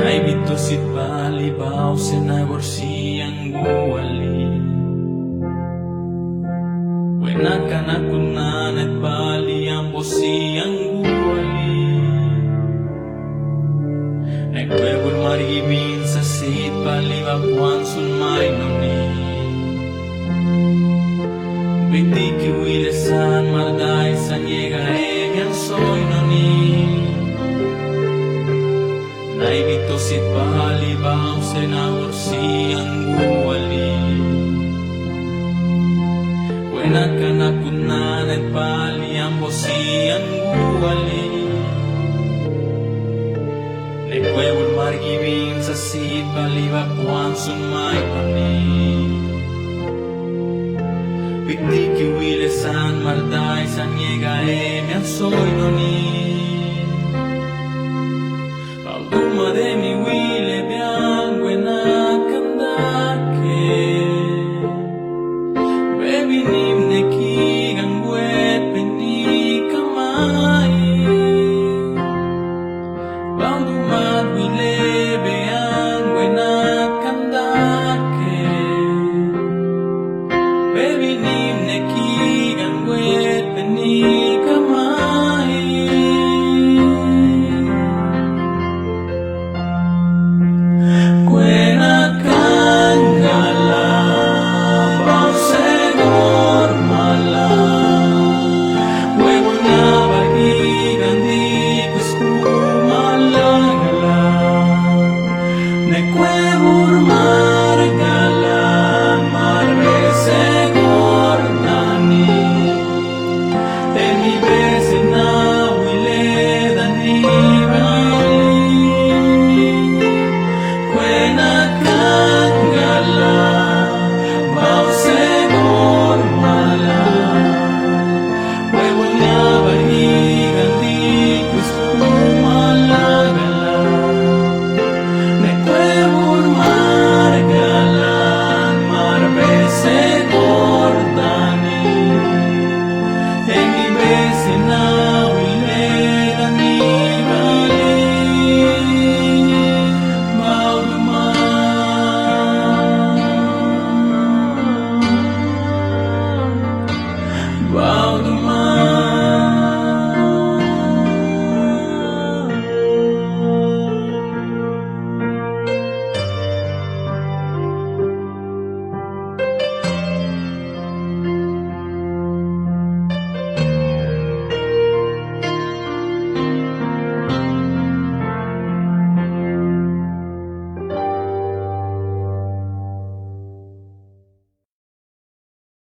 Naibito sit palibaw senagorsi ang guwali. Wenakanakunan at bali ang bosi ang guwali. Nagwebol maribin sa sit palibabuan sunmay noni. Biti kiwilesan marday sa nyega yang soy noni. Naibito sit palibaw senagorsi ang guwali. Wenakanakunan at bali ang bosi ang guwali. Nagwebol maribin sa sit palibabuan sunmay noni. Biti kiwilesan marday sa nyega yang soy noni.